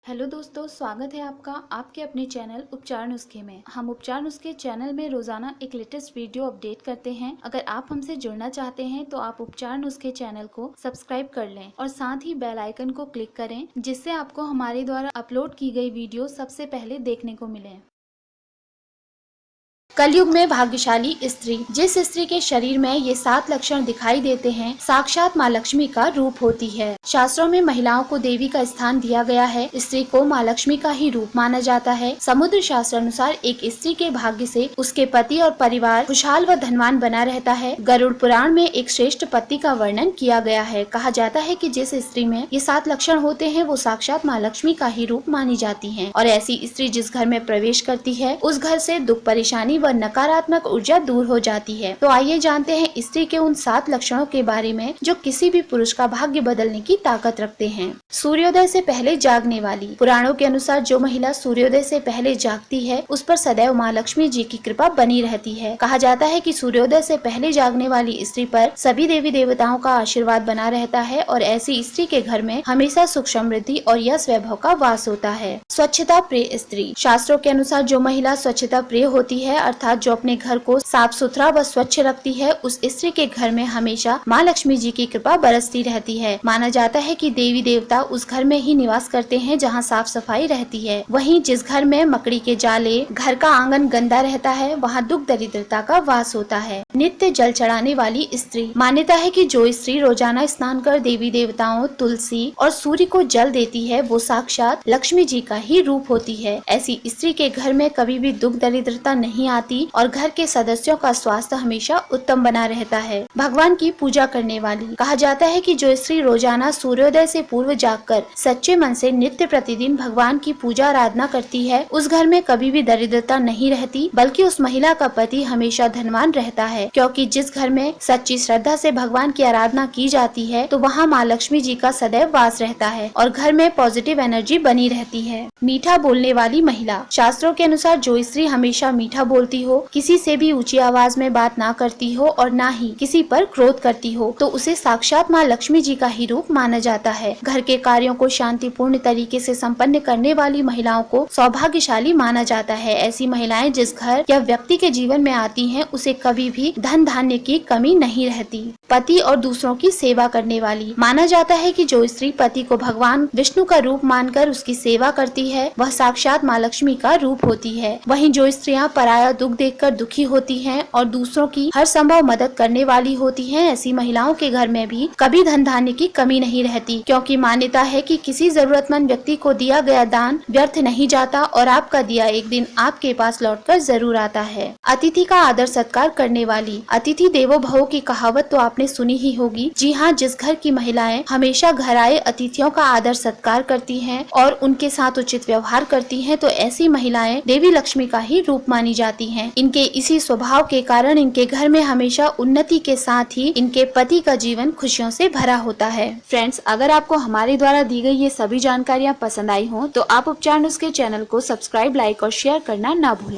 Hello दोस्तों, स्वागत है आपका आपके अपने चैनल उपचार नुस्खे में। हम उपचार नुस्खे चैनल में रोजाना एक लेटेस्ट वीडियो अपडेट करते हैं। अगर आप हमसे जुड़ना चाहते हैं तो आप उपचार नुस्खे चैनल को सब्सक्राइब कर लें और साथ ही बेल आइकन को क्लिक करें, जिससे आपको हमारे द्वारा अपलोड की गई वीडियो सबसे पहले देखने को मिले। कलयुग में भाग्यशाली स्त्री, जिस स्त्री के शरीर में ये 7 लक्षण दिखाई देते हैं, साक्षात माँ लक्ष्मी का रूप होती है। शास्त्रों में महिलाओं को देवी का स्थान दिया गया है। स्त्री को माँ लक्ष्मी का ही रूप माना जाता है। समुद्र शास्त्र अनुसार एक स्त्री के भाग्य से उसके पति और परिवार खुशहाल व धनवान बना रहता है। गरुड़ पुराण में एक श्रेष्ठ पति का वर्णन किया गया है। कहा जाता है कि जिस स्त्री में ये 7 लक्षण होते हैं वो साक्षात माँ लक्ष्मी का ही रूप मानी जाती है और ऐसी स्त्री जिस घर में प्रवेश करती है उस घर से दुख, परेशानी व नकारात्मक ऊर्जा दूर हो जाती है। तो आइए जानते हैं स्त्री के उन 7 लक्षणों के बारे में जो किसी भी पुरुष का भाग्य बदलने की ताकत रखते हैं। सूर्योदय से पहले जागने वाली। पुराणों के अनुसार जो महिला सूर्योदय से पहले जागती है उस पर सदैव माँ लक्ष्मी जी की कृपा बनी रहती है। कहा जाता है कि सूर्योदय से पहले जागने वाली स्त्री पर सभी देवी देवताओं का आशीर्वाद बना रहता है और ऐसी स्त्री के घर में हमेशा सुख, समृद्धि और यश वैभव का वास होता है। स्वच्छता प्रिय स्त्री। शास्त्रों के अनुसार जो महिला स्वच्छता प्रिय होती है, अर्थात जो अपने घर को साफ सुथरा व स्वच्छ रखती है, उस स्त्री के घर में हमेशा माँ लक्ष्मी जी की कृपा बरसती रहती है। माना जाता है कि देवी देवता उस घर में ही निवास करते हैं जहाँ साफ सफाई रहती है। वहीं जिस घर में मकड़ी के जाले, घर का आंगन गंदा रहता है, वहाँ दुख, दरिद्रता का वास होता है। नित्य जल चढ़ाने वाली स्त्री। मान्यता है कि जो स्त्री रोजाना स्नान कर देवी देवताओं, तुलसी और सूर्य को जल देती है वो साक्षात लक्ष्मी जी का ही रूप होती है। ऐसी स्त्री के घर में कभी भी दुख, दरिद्रता नहीं आती और घर के सदस्यों का स्वास्थ्य हमेशा उत्तम बना रहता है। भगवान की पूजा करने वाली। कहा जाता है कि जो स्त्री रोजाना सूर्योदय से पूर्व जागकर सच्चे मन से नित्य प्रतिदिन भगवान की पूजा आराधना करती है उस घर में कभी भी दरिद्रता नहीं रहती, बल्कि उस महिला का पति हमेशा धनवान रहता है, क्योंकि जिस घर में सच्ची श्रद्धा से भगवान की आराधना की जाती है तो वहाँ माँ लक्ष्मी जी का सदैव वास रहता है और घर में पॉजिटिव एनर्जी बनी रहती है। मीठा बोलने वाली महिला। शास्त्रों के अनुसार जो स्त्री हमेशा मीठा बोलती हो, किसी से भी ऊंची आवाज में बात ना करती हो और ना ही किसी पर क्रोध करती हो, तो उसे साक्षात माँ लक्ष्मी जी का ही रूप माना जाता है। घर के कार्यों को शांतिपूर्ण तरीके से संपन्न करने वाली महिलाओं को सौभाग्यशाली माना जाता है। ऐसी महिलाएं जिस घर या व्यक्ति के जीवन में आती हैं उसे कभी भी धन धान्य की कमी नहीं रहती। पति और दूसरों की सेवा करने वाली। माना जाता है कि जो स्त्री पति को भगवान विष्णु का रूप मानकर उसकी सेवा करती है वह साक्षात माँ लक्ष्मी का रूप होती है। वहीं जो स्त्रियां पराया दुख देखकर दुखी होती हैं और दूसरों की हर संभव मदद करने वाली होती हैं, ऐसी महिलाओं के घर में भी कभी धन धान्य की कमी नहीं रहती, क्योंकि मान्यता है कि किसी जरूरतमंद व्यक्ति को दिया गया दान व्यर्थ नहीं जाता और आपका दिया एक दिन आपके पास लौटकर जरूर आता है। अतिथि का आदर सत्कार करने वाली। अतिथि देवो भव की कहावत तो आपने सुनी ही होगी। जी हाँ, जिस घर की महिलाएं हमेशा घर आए अतिथियों का आदर सत्कार करती हैं और उनके साथ उचित व्यवहार करती हैं, तो ऐसी महिलाएं देवी लक्ष्मी का ही रूप मानी जाती हैं। इनके इसी स्वभाव के कारण इनके घर में हमेशा उन्नति के साथ ही इनके पति का जीवन खुशियों से भरा होता है। फ्रेंड्स, अगर आपको हमारे द्वारा दी गई ये सभी जानकारियाँ पसंद आई हो तो आप उपचार नुस्खे चैनल को सब्सक्राइब, लाइक और शेयर करना ना भूलें।